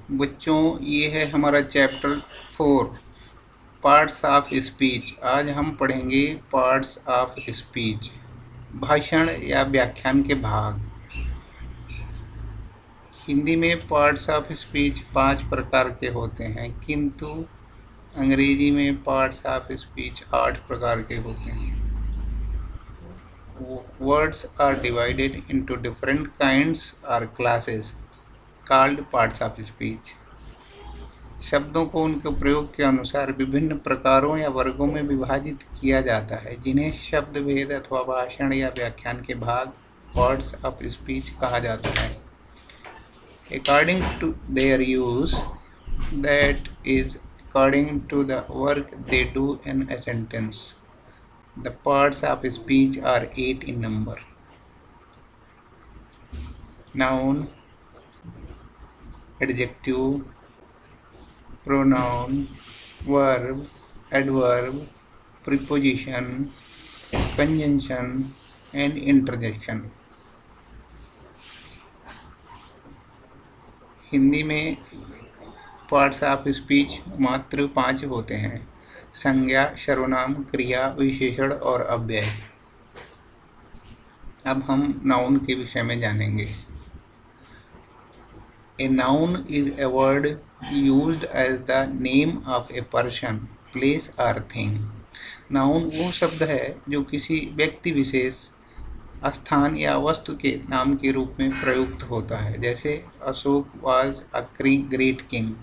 बच्चों, ये है हमारा चैप्टर 4 पार्ट्स ऑफ स्पीच। आज हम पढ़ेंगे पार्ट्स ऑफ स्पीच, भाषण या व्याख्यान के भाग। हिंदी में पार्ट्स ऑफ स्पीच 5 प्रकार के होते हैं, किंतु अंग्रेजी में पार्ट्स ऑफ स्पीच 8 प्रकार के होते हैं। Words are divided into different kinds or classes called parts of speech. शब्दों को उनके प्रयोग के अनुसार विभिन्न प्रकारों या वर्गों में विभाजित किया जाता है, जिन्हें शब्द भेद अथवा भाषण या व्याख्यान के भाग पार्ट्स ऑफ स्पीच कहा जाता है। According to their use, that is, according to the work they do in a sentence, the parts of speech are 8 in number. Noun, adjective, pronoun, verb, adverb, preposition, conjunction and interjection. Hindi में parts of speech मात्र 5 होते हैं: संज्ञा, सर्वनाम, क्रिया, विशेषण और अव्यय। अब हम नाउन के विषय में जानेंगे। A noun is a word used as the name of a person, place or thing. Noun वो शब्द है जो किसी व्यक्ति विशेष, स्थान या वस्तु के नाम के रूप में प्रयुक्त होता है। जैसे Ashok was a great king,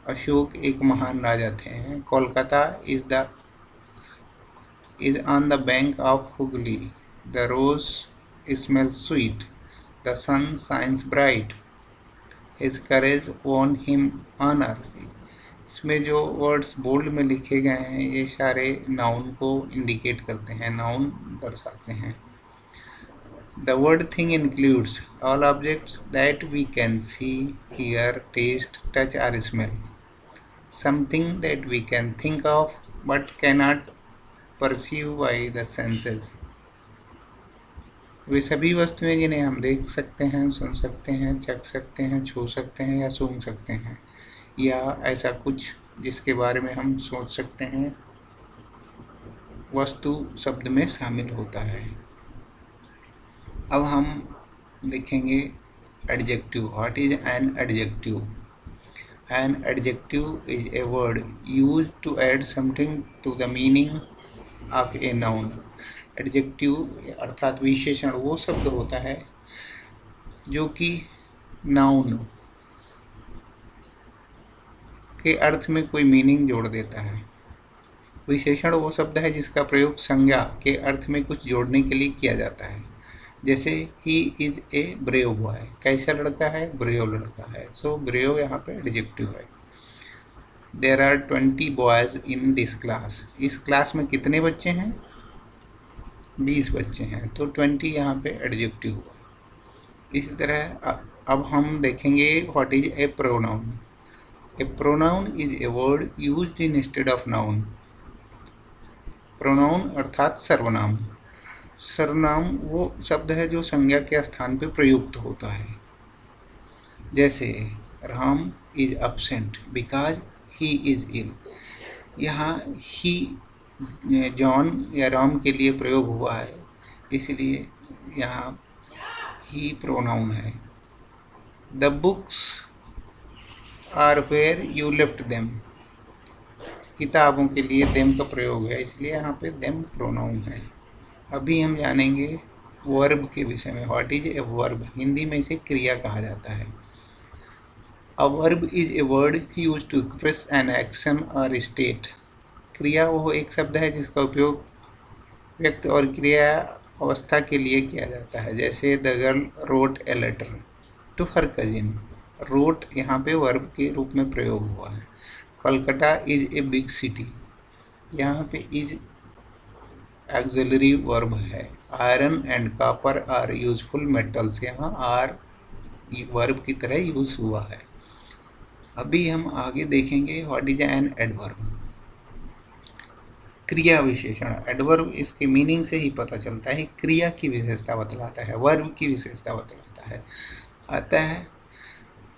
Ashok एक महान राजा थे। Kolkata is on the bank of Hooghly, the rose smells sweet, the sun shines bright, his courage won him honour. इसमें जो वर्ड्स बोल्ड में लिखे गए हैं ये सारे नाउन को इंडिकेट करते हैं, नाउन दर्शाते हैं। The word thing includes all objects that we can see, hear, taste, touch और smell. Something that we can think of but cannot perceive by the senses. वे सभी वस्तुएं जिन्हें हम देख सकते हैं, सुन सकते हैं, चख सकते हैं, छू सकते हैं या सूंघ सकते हैं, या ऐसा कुछ जिसके बारे में हम सोच सकते हैं, वस्तु शब्द में शामिल होता है। अब हम देखेंगे adjective. What is an adjective? An adjective is a word used to add something to the meaning of a noun. Adjective अर्थात विशेषण वो शब्द होता है जो कि नाउन के अर्थ में कोई मीनिंग जोड़ देता है। विशेषण वो शब्द है जिसका प्रयोग संज्ञा के अर्थ में कुछ जोड़ने के लिए किया जाता है। जैसे he is a brave boy, कैसा लड़का है? ब्रेव लड़का है। सो ब्रेव यहाँ पे एडजेक्टिव है। There are 20 boys in this class. इस क्लास में कितने बच्चे हैं? 20 बच्चे हैं, तो 20 यहाँ पे एडजेक्टिव हुआ। इसी तरह अब हम देखेंगे what is A pronoun. A pronoun is a word used instead of noun. Pronoun अर्थात सर्वनाम। सर्वनाम वो शब्द है जो संज्ञा के स्थान पर प्रयुक्त होता है। जैसे Ram is absent because he is ill. यहाँ ही जॉन या राम के लिए प्रयोग हुआ है, इसलिए यहाँ ही प्रोनाउन है। The books are where you left them. किताबों के लिए देम का प्रयोग है, इसलिए यहाँ पे देम प्रोनाउन है। अभी हम जानेंगे वर्ब के विषय में। What is a verb? Hindi में इसे क्रिया कहा जाता है। A verb is a word used to express an action और स्टेट। क्रिया वो एक शब्द है जिसका उपयोग व्यक्ति और क्रिया अवस्था के लिए किया जाता है। जैसे the girl wrote a letter to her cousin. Wrote यहाँ पे वर्ब के रूप में प्रयोग हुआ है। Kolkata is a big city, यहाँ पे इज ऑक्सिलरी वर्ब है। Iron and copper are useful metals, यहाँ आर वर्ब की तरह यूज हुआ है। अभी हम आगे देखेंगे व्हाट इज एन एडवर्ब। क्रिया विशेषण। एडवर्ब इसके मीनिंग से ही पता चलता है, क्रिया की विशेषता बतलाता है, वर्ब की विशेषता बतलाता है। आता है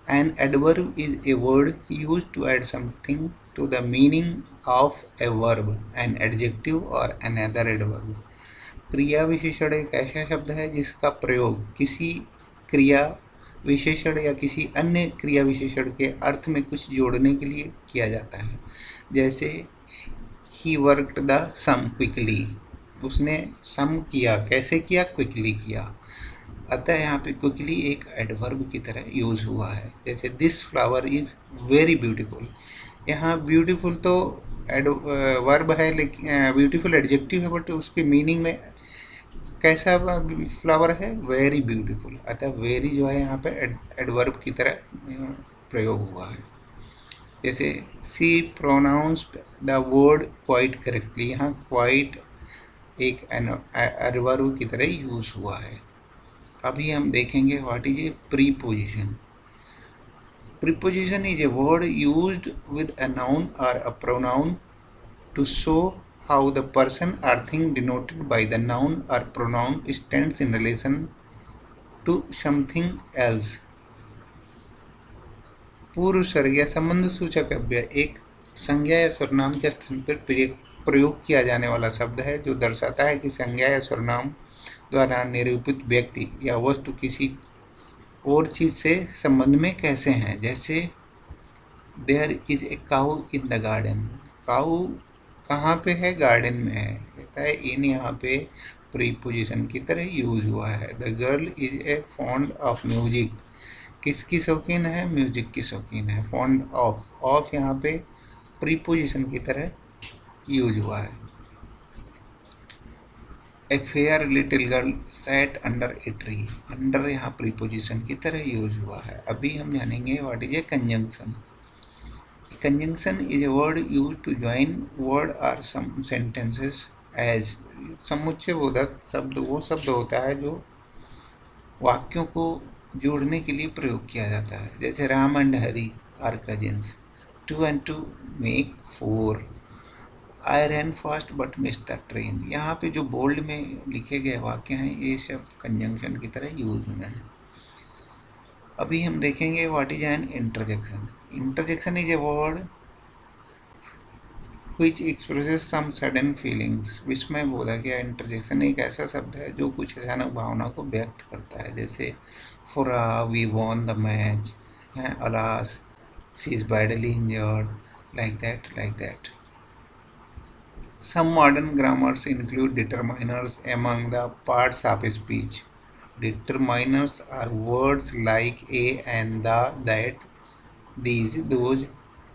An adverb is a word used to add something to the meaning of a verb, an adjective or another adverb. क्रिया विशेषण एक ऐसा शब्द है जिसका प्रयोग किसी क्रिया विशेषण या किसी अन्य क्रिया विशेषण के अर्थ में कुछ जोड़ने के लिए किया जाता है। जैसे he worked the sum quickly, उसने सम किया, कैसे किया? क्विकली किया। अतः यहाँ पे क्विकली एक एडवर्ब की तरह यूज़ हुआ है। जैसे this flower is very beautiful, यहाँ ब्यूटीफुल तो वर्ब है, लेकिन ब्यूटीफुल एडजेक्टिव है, बट उसके मीनिंग में कैसा फ्लावर है? Very beautiful. अतः वेरी जो है यहाँ पे एडवर्ब की तरह प्रयोग हुआ है। जैसे she pronounced the word quite correctly, यहाँ क्वाइट एक एडवर्ब की तरह यूज़ हुआ है। अभी हम देखेंगे what is a preposition. Preposition is a word used with a noun or a pronoun to show how the person or thing denoted by the noun or pronoun stands in relation to something else. पूर्व सर्ग या संबंध सूचक अव्यय एक संज्ञा या सर्वनाम के स्थान पर प्रयोग किया जाने वाला शब्द है जो दर्शाता है कि संज्ञा या सर्वनाम द्वारा निरूपित व्यक्ति या वस्तु किसी और चीज से संबंध में कैसे हैं। जैसे there is a cow in the garden, cow कहाँ पे है? गार्डन में है। कहता है इन यहाँ पे प्रीपोजिशन की तरह यूज हुआ है। The girl is a fond of music, किसकी शौकीन है? म्यूजिक की शौकीन है। फॉन्ड ऑफ यहाँ पे प्रीपोजिशन की तरह यूज हुआ है। A fair little girl sat under a tree, under यहाँ प्रीपोजिशन की तरह यूज हुआ है। अभी हम जानेंगे what is A conjunction. Conjunction is a word used to join word or some sentences as। समुच्चय बोधक शब्द वो शब्द होता है जो वाक्यों को जोड़ने के लिए प्रयोग किया जाता है। जैसे Ram and Hari are cousins, 2 and 2 make 4, I ran fast but miss the train. यहाँ पे जो बोल्ड में लिखे गए वाक्य हैं ये सब कंजंक्शन की तरह यूज हुए हैं। अभी हम देखेंगे what is an interjection. Interjection is a word which expresses some sudden feelings. विस्मय बोधक या इंटरजेक्शन एक ऐसा शब्द है जो कुछ अचानक भावना को व्यक्त करता है। जैसे hurrah we won the match, alas she is badly injured, like that. Some modern grammars include determiners among the parts of speech. Determiners are words like a and the, that, these, those,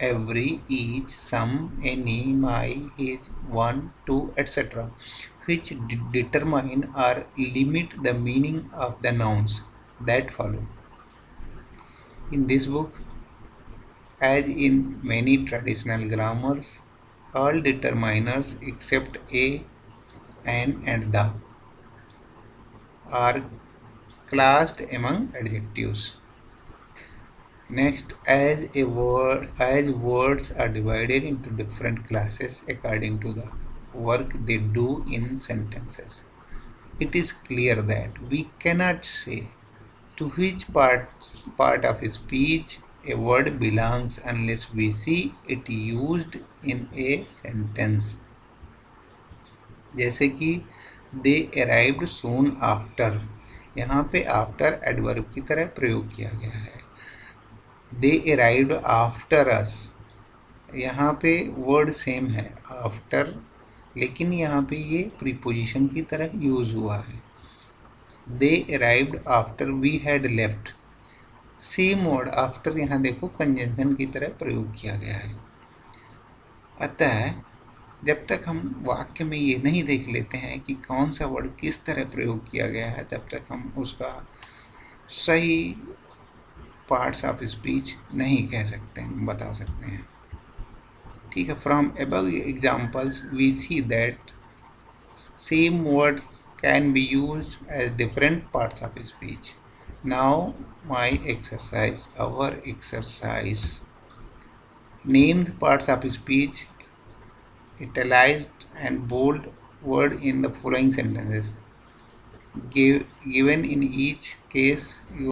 every, each, some, any, my, his, one, two, etc., which determine or limit the meaning of the nouns that follow. In this book, as in many traditional grammars, all determiners except a, an, and the are classed among adjectives. Next, as words are divided into different classes according to the work they do in sentences, it is clear that we cannot say to which part of speech a word belongs unless we see it used in a sentence. जैसे कि they arrived soon after, यहाँ पे after adverb की तरह प्रयोग किया गया है। they arrived after us, यहाँ पे word सेम है after, लेकिन यहाँ पे ये preposition की तरह यूज हुआ है। they arrived after we had left, same word after यहाँ देखो कंजंक्शन की तरह प्रयोग किया गया है। अतः जब तक हम वाक्य में ये नहीं देख लेते हैं कि कौन सा वर्ड किस तरह प्रयोग किया गया है, तब तक हम उसका सही पार्ट्स ऑफ स्पीच नहीं कह सकते हैं, बता सकते हैं। ठीक है, from above examples we see that same words can be used as different parts of speech. Now my exercise, our exercise. Name the parts of speech, italicized and bold word in the following sentences. Given in each case, you